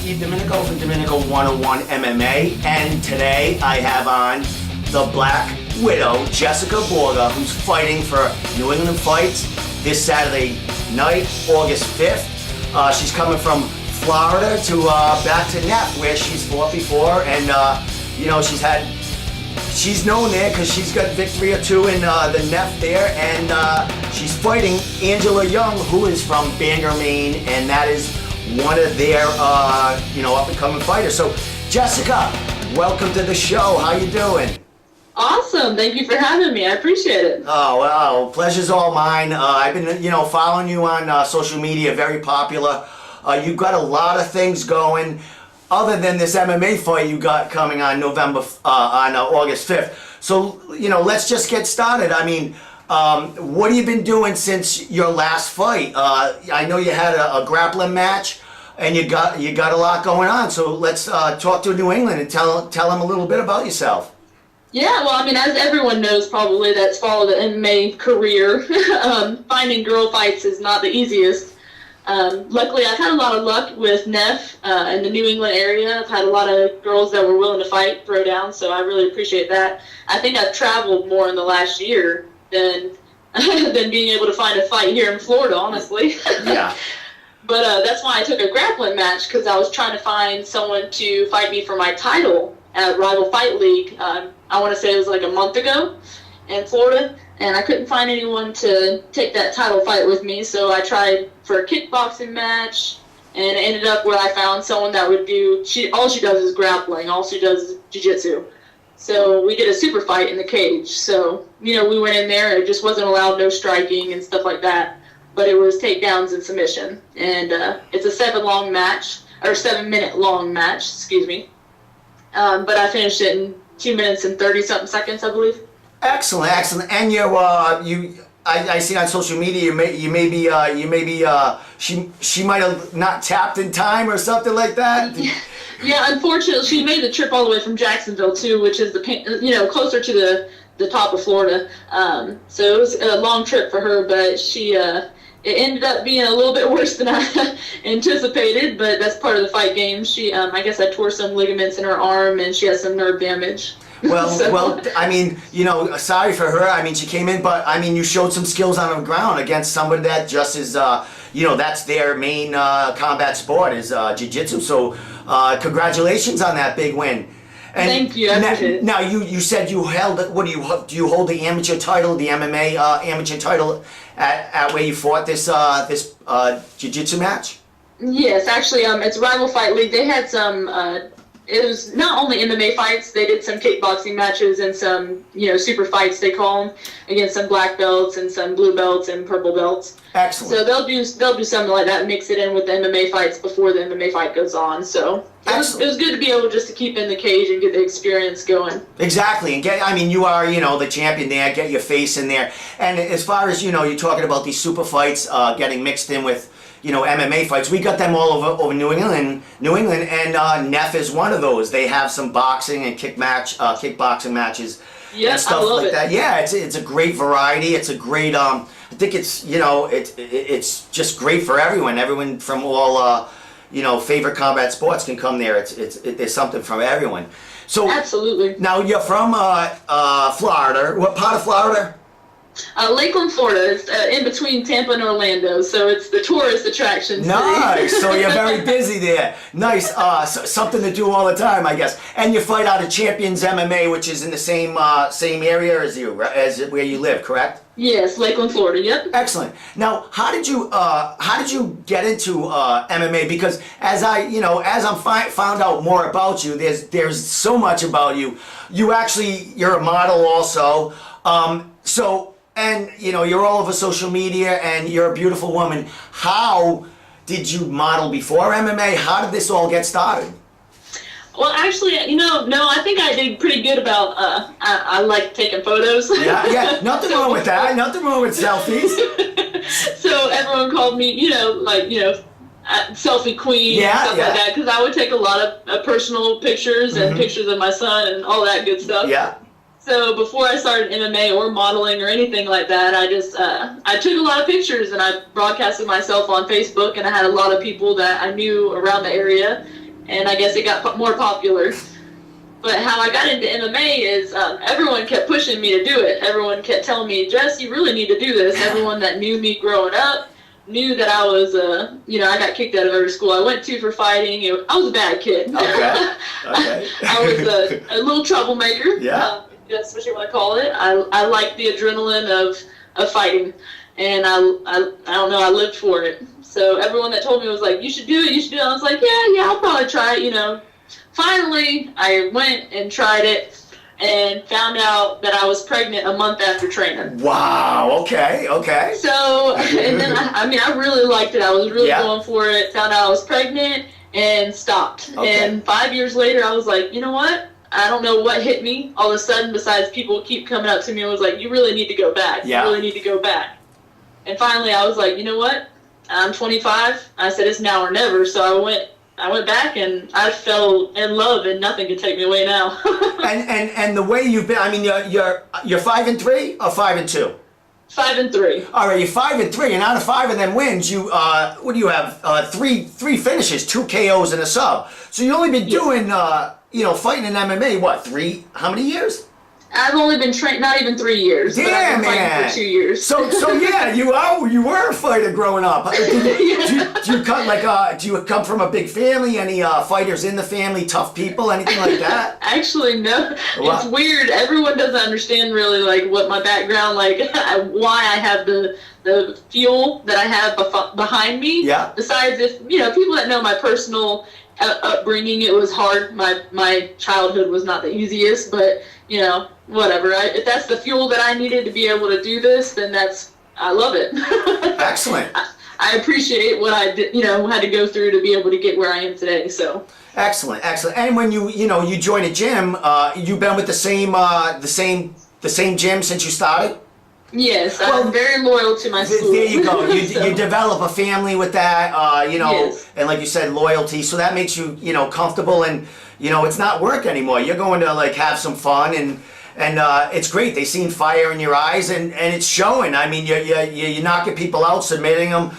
Steve Domenico from Domenico 101 MMA, and today I have on the Black Widow, Jessica Borga, who's fighting for New England Fights this Saturday night, August 5th. She's coming from Florida to back to Neff, where she's fought before, and she's known there because she's got victory or two in the Neff there, and she's fighting Angela Young, who is from Bangor, Maine, and that is one of their up-and-coming fighters. So, Jessica, welcome to the show. How you doing? Awesome. Thank you for having me. I appreciate it. Oh, well, pleasure's all mine. I've been, following you on social media, very popular. You've got a lot of things going, other than this MMA fight you got coming on August 5th. So, let's just get started. I mean, what have you been doing since your last fight? I know you had a grappling match, and you got a lot going on. So let's talk to New England and tell them a little bit about yourself. Yeah, well, I mean, as everyone knows probably that's followed an MMA career, finding girl fights is not the easiest. Luckily, I've had a lot of luck with Neff in the New England area. I've had a lot of girls that were willing to fight, throw down, so I really appreciate that. I think I've traveled more in the last year than being able to find a fight here in Florida, honestly. Yeah. But that's why I took a grappling match, because I was trying to find someone to fight me for my title at Rival Fight League. I want to say it was like a month ago in Florida, and I couldn't find anyone to take that title fight with me, so I tried for a kickboxing match, and it ended up where I found someone that would do, all she does is grappling, all she does is jiu-jitsu. So we did a super fight in the cage. So, we went in there, and it just wasn't allowed, no striking and stuff like that, but it was takedowns and submission. And it's a 7-minute long match, excuse me. But I finished it in 2 minutes and 30-something seconds, I believe. Excellent. And I see on social media she might have not tapped in time or something like that. Yeah, unfortunately, she made the trip all the way from Jacksonville too, which is closer to the top of Florida. So it was a long trip for her, but it ended up being a little bit worse than I anticipated. But that's part of the fight game. She, I guess, I tore some ligaments in her arm, and she has some nerve damage. Well, I mean, sorry for her. I mean, she came in, but I mean, you showed some skills on the ground against somebody that just is, that's their main combat sport is jiu-jitsu. So, congratulations on that big win. And thank you. I appreciate it. Now, you said you held. Do you hold the amateur title, the MMA amateur title, at where you fought this jiu-jitsu match? Yes, actually, it's Rival Fight League. They had some. It was not only MMA fights, they did some kickboxing matches and some, super fights, they call them, against some black belts and some blue belts and purple belts. Excellent. So they'll do something like that, mix it in with the MMA fights before the MMA fight goes on. So it was good to be able just to keep in the cage and get the experience going. Exactly. And you are, the champion there, get your face in there. And as far as, you're talking about these super fights getting mixed in with, MMA fights. We got them all over New England, and Neff is one of those. They have some boxing and kickboxing matches, and stuff like that. Yeah, it's a great variety. It's a great. I think it's it's just great for everyone. Everyone from all favorite combat sports can come there. There's something for everyone. So absolutely. Now you're from Florida. What part of Florida? Lakeland, Florida. It's in between Tampa and Orlando, so it's the tourist attraction city. Nice. So you're very busy there. Nice. Something to do all the time, I guess. And you fight out of Champions MMA, which is in the same area as where you live, correct? Yes, Lakeland, Florida. Yep. Excellent. Now, how did you get into MMA? Because as I found out more about you, there's so much about you. You're a model also. And you're all over social media, and you're a beautiful woman. How did you model before MMA? How did this all get started? Well, actually, no, I think I did pretty good about, I like taking photos. Yeah, nothing wrong with that. Nothing wrong with selfies. So everyone called me, selfie queen and stuff like that, because I would take a lot of personal pictures and pictures of my son and all that good stuff. Yeah. So before I started MMA or modeling or anything like that, I just I took a lot of pictures and I broadcasted myself on Facebook, and I had a lot of people that I knew around the area, and I guess it got more popular. But how I got into MMA is everyone kept pushing me to do it. Everyone kept telling me, Jess, you really need to do this. Everyone that knew me growing up knew that I was, I got kicked out of every school I went to for fighting. I was a bad kid. Okay. Okay. I was a little troublemaker. Yeah. That's what you want to call it. I like the adrenaline of fighting, and I don't know, I lived for it. So everyone that told me was like, you should do it, you should do it. I was like, yeah, I'll probably try it, Finally, I went and tried it and found out that I was pregnant a month after training. Wow, okay. So, and then, I really liked it. I was really going for it. Found out I was pregnant and stopped. Okay. And 5 years later, I was like, you know what? I don't know what hit me. All of a sudden, besides people keep coming up to me and was like, you really need to go back. Yeah. You really need to go back. And finally, I was like, you know what? I'm 25. I said, it's now or never. So I went back and I fell in love, and nothing can take me away now. and the way you've been, I mean, you're 5-3 or 5-2? 5-3. All right, you're 5-3, and out of 5 of them wins, you what do you have? Three finishes, 2 KOs and a sub. So you only been doing fighting in MMA how many years? I've only been trained not even 3 years. Damn, but I've been man. fighting for 2 years. So yeah, you were a fighter growing up. Do you come from a big family? Any fighters in the family? Tough people? Anything like that? Actually, no. Wow. It's weird. Everyone doesn't understand really what my background, why I have the fuel that I have behind me. Yeah. Besides, if people that know my personal upbringing, it was hard. My childhood was not the easiest, but whatever. If that's the fuel that I needed to be able to do this, then I love it. Excellent. I appreciate what I did, had to go through to be able to get where I am today. So. Excellent. And when you join a gym, you've been with the same gym since you started? Yes, I'm very loyal to my school. There you go. You develop a family with that, Yes. and like you said, loyalty. So that makes you, comfortable, and it's not work anymore. You're going to have some fun, and it's great. They seen fire in your eyes, and it's showing. I mean, you're knocking people out, submitting them,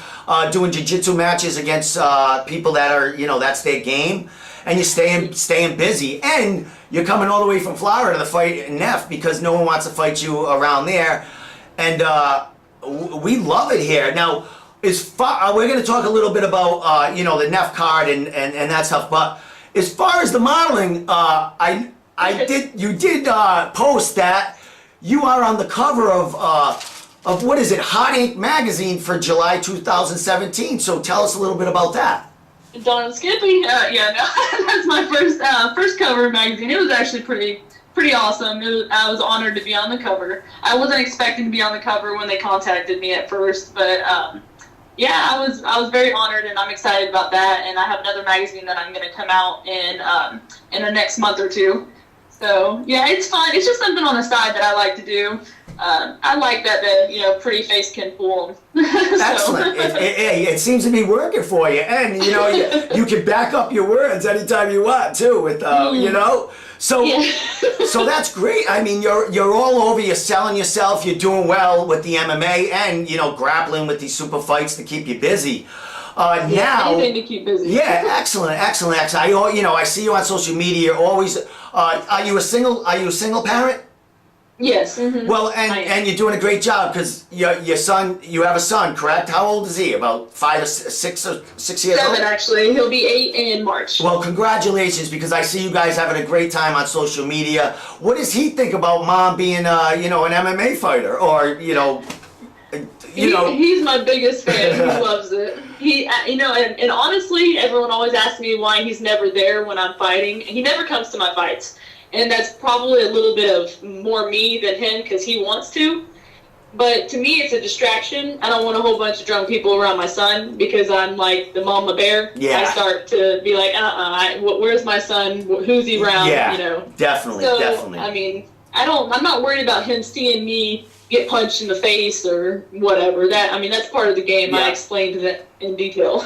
doing jiu-jitsu matches against people that are, that's their game, and you're staying busy, and you're coming all the way from Florida to fight in Neff because no one wants to fight you around there. And we love it here. Now, we're going to talk a little bit about the Neff card and that stuff. But as far as the modeling, you did post that you are on the cover of what is it, Hot Ink magazine for July 2017. So tell us a little bit about that. Don Skippy, that's my first cover of magazine. It was actually pretty awesome. I was honored to be on the cover. I wasn't expecting to be on the cover when they contacted me at first, but I was very honored, and I'm excited about that. And I have another magazine that I'm going to come out in the next month or two. So yeah, it's fun. It's just something on the side that I like to do. I like that the pretty face can fool them. Excellent. It seems to be working for you, and you can back up your words anytime you want too. With So, so that's great. I mean, you're all over. You're selling yourself. You're doing well with the MMA, and grappling with these super fights to keep you busy. Now, anything to keep busy. Yeah, excellent. I see you on social media. You're always. Are you a single parent? Yes. Mm-hmm. Well, and you're doing a great job because your son. You have a son, correct? How old is he? About 5 or 6 or 6 years old? 7, actually. He'll be 8 in March. Well, congratulations, because I see you guys having a great time on social media. What does he think about mom being, an MMA fighter, or He's my biggest fan. He loves it. And honestly, everyone always asks me why he's never there when I'm fighting. He never comes to my fights. And that's probably a little bit of more me than him because he wants to. But to me, it's a distraction. I don't want a whole bunch of drunk people around my son because I'm like the mama bear. Yeah. I start to be like, where's my son? Who's he around? Yeah, definitely. I mean, I'm not worried about him seeing me get punched in the face or whatever. That's part of the game. Yeah. I explained in detail.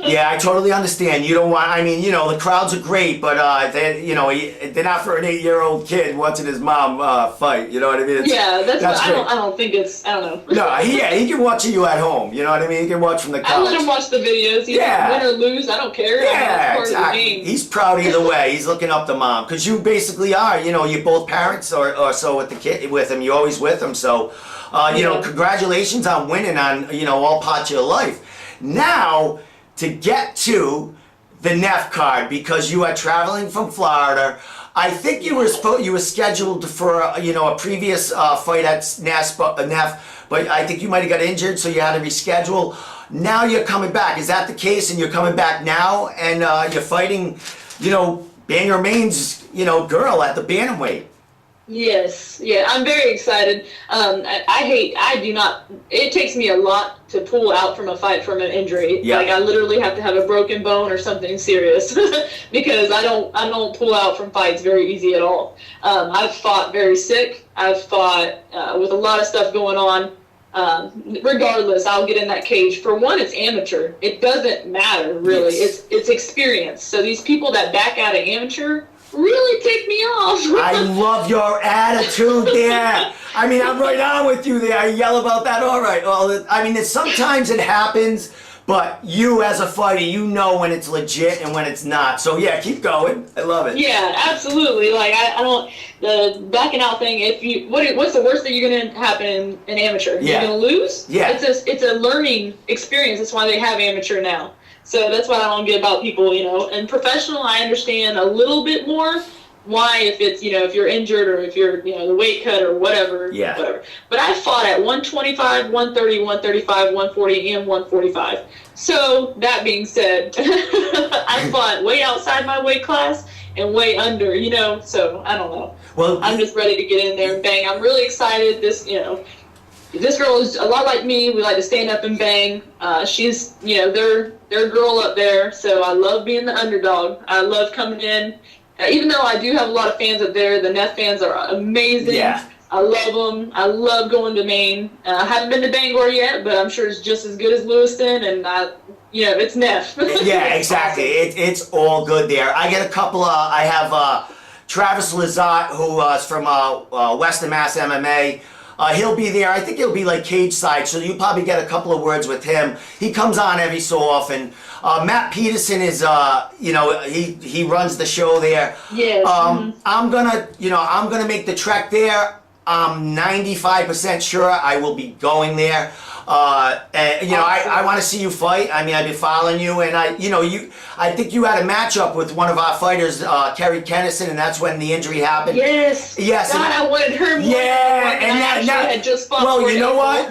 Yeah, I totally understand. You don't want. I mean, the crowds are great, but they're not for an 8-year-old kid watching his mom fight. You know what I mean? That's what great. I don't think it's. I don't know. No, he can watch you at home. You know what I mean? He can watch from the couch. I let him watch the videos. Win or lose, I don't care. Yeah, it's part of the game. He's proud either way. He's looking up to mom because you basically are. You're both parents or so with the kid with him. You're always with him. So, congratulations on winning on all parts of your life. Now, to get to the NEF card, because you are traveling from Florida, I think you were scheduled for a previous fight at NEF, but I think you might have got injured, so you had to reschedule. Now you're coming back. Is that the case? And you're coming back now, and you're fighting, Bangor, Maine's, girl at the bantamweight. Yes, yeah, I'm very excited. It takes me a lot to pull out from a fight from an injury. Yeah. Like I literally have to have a broken bone or something serious because I don't pull out from fights very easy at all. I've fought very sick. I've fought with a lot of stuff going on. Regardless, I'll get in that cage. For one, it's amateur. It doesn't matter really. Yes. It's experience. So these people that back out of amateur really tick me off. I love your attitude there. I mean, I'm right on with you there. I yell about that all right. Well, I mean, sometimes it happens, but you as a fighter, you know when it's legit and when it's not. So yeah, keep going. I love it. Yeah, absolutely. Like I don't the backing out thing. What's the worst that you're gonna happen in amateur? Yeah. You're gonna lose. Yeah. It's a learning experience. That's why they have amateur now. So that's what I don't get about people, And professional, I understand a little bit more why if it's, if you're injured or if you're, the weight cut or whatever. Yeah. Whatever. But I fought at 125, 130, 135, 140, and 145. So that being said, I fought way outside my weight class and way under, So I don't know. Well, I'm just ready to get in there and bang. I'm really excited. This girl is a lot like me. We like to stand up and bang. She's, they're a girl up there, so I love being the underdog. I love coming in. Even though I do have a lot of fans up there, the NEF fans are amazing. Yeah. I love them. I love going to Maine. I haven't been to Bangor yet, but I'm sure it's just as good as Lewiston, and it's NEF. Yeah, exactly. It's all good there. I get a couple of, I have Travis Lazat, who is from Western Mass MMA. He'll be there. I think he'll be like cage side, so you'll probably get a couple of words with him. He comes on every so often. Matt Peterson is, he runs the show there. Yes. I'm gonna make the trek there. I'm 95% sure I will be going there. I want to see you fight. I mean, I've been following you, and I think you had a matchup with one of our fighters, Kerry Kennison, and that's when the injury happened. Yes. Yes. God, I wanted her more. Yeah, and now had just fought. Well, you know what?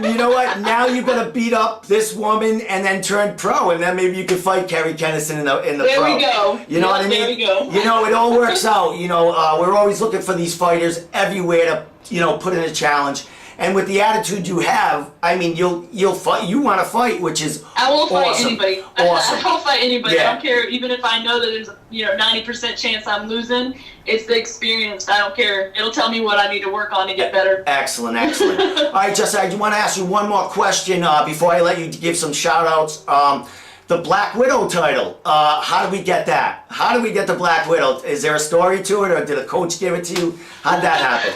Now you're gonna beat up this woman and then turn pro, and then maybe you can fight Kerry Kennison in the there pro. There we go. You know what I mean? There we go. It all works out. We're always looking for these fighters everywhere to put in a challenge. And with the attitude you have, I mean, you'll fight. You want to fight, which is I will fight awesome. anybody. Awesome. I'll fight anybody. Yeah. I don't care, even if I know that there's 90% chance I'm losing. It's the experience. I don't care. It'll tell me what I need to work on to get better. Excellent. All right, Jessica, I want to ask you one more question before I let you give some shout-outs. The Black Widow title. How do we get that? How do we get the Black Widow? Is there a story to it, or did a coach give it to you? How'd that happen?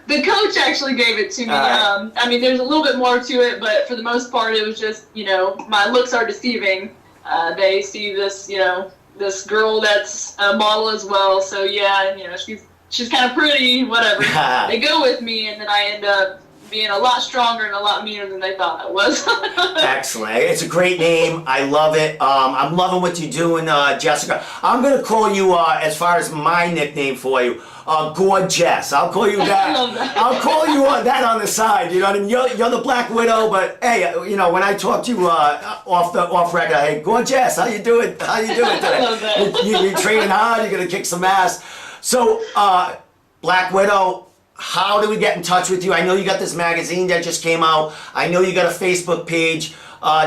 The coach actually gave it to me. Right. I mean, there's a little bit more to it, but for the most part, it was just, my looks are deceiving. They see this, this girl that's a model as well. So yeah, she's kind of pretty, whatever. They go with me, and then I end up being a lot stronger and a lot meaner than they thought I was. Excellent. It's a great name. I love it. I'm loving what you're doing, Jessica. I'm going to call you, as far as my nickname for you, Gorgeous. I'll call you that. I love that. I'll call you that on the side. You know what I mean? You're the Black Widow, but hey, when I talk to you off record, hey, Gorgeous, how you doing? How you doing today? I love that. You're training hard. You're gonna kick some ass. So, Black Widow, how do we get in touch with you? I know you got this magazine that just came out. I know you got a Facebook page.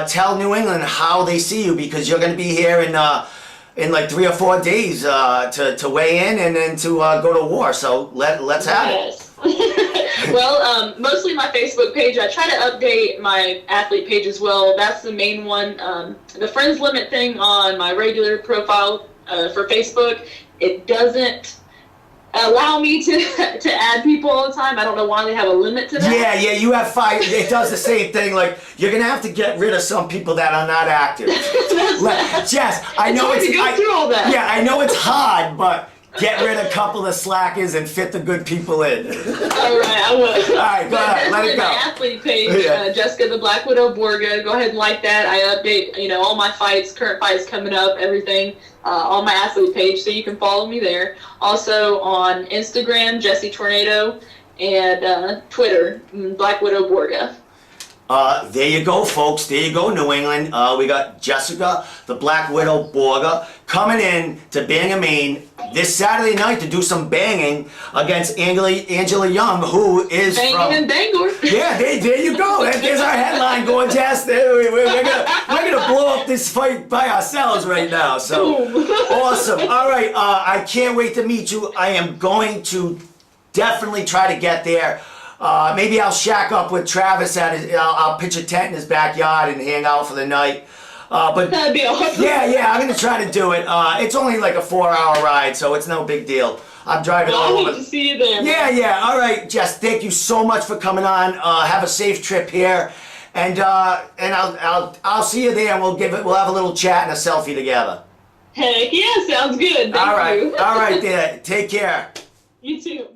Tell New England how they see you, because you're going to be here in like 3 or 4 days to weigh in and then to go to war. So let's have it. Well, mostly my Facebook page. I try to update my athlete page as well. That's the main one. The friends limit thing on my regular profile for Facebook, it doesn't allow me to add people all the time. I don't know why they have a limit to that. Yeah, you have 5. It does the same thing. Like, you're gonna have to get rid of some people that are not active. Jess, I know it's hard to go through all that. Yeah, I know it's hard, but get rid of a couple of slackers and fit the good people in. All right, I will. All right, go ahead, let it go. My athlete page, Jessica the Black Widow Borga. Go ahead and like that. I update, all my fights, current fights coming up, everything on my athlete page, so you can follow me there. Also on Instagram, Jessie Tornado, and Twitter, Black Widow Borga. There you go, folks. There you go, New England. We got Jessica, the Black Widow Borga, coming in to Bangor, Maine this Saturday night to do some banging against Angela Young, who is Banging in Bangor. Yeah, there you go. There's our headline going, Jess. We're gonna blow up this fight by ourselves right now. So awesome. All right, I can't wait to meet you. I am going to definitely try to get there. Maybe I'll shack up with Travis I'll pitch a tent in his backyard and hang out for the night. But that'd be awesome. Yeah, I'm gonna try to do it. It's only like a 4-hour ride, so it's no big deal. I'm driving all I over. hope to see you there. Yeah. All right, Jess. Thank you so much for coming on. Have a safe trip here, and I'll see you there. And we'll have a little chat and a selfie together. Heck yeah, sounds good. Thank you. All right, there. Take care. You too.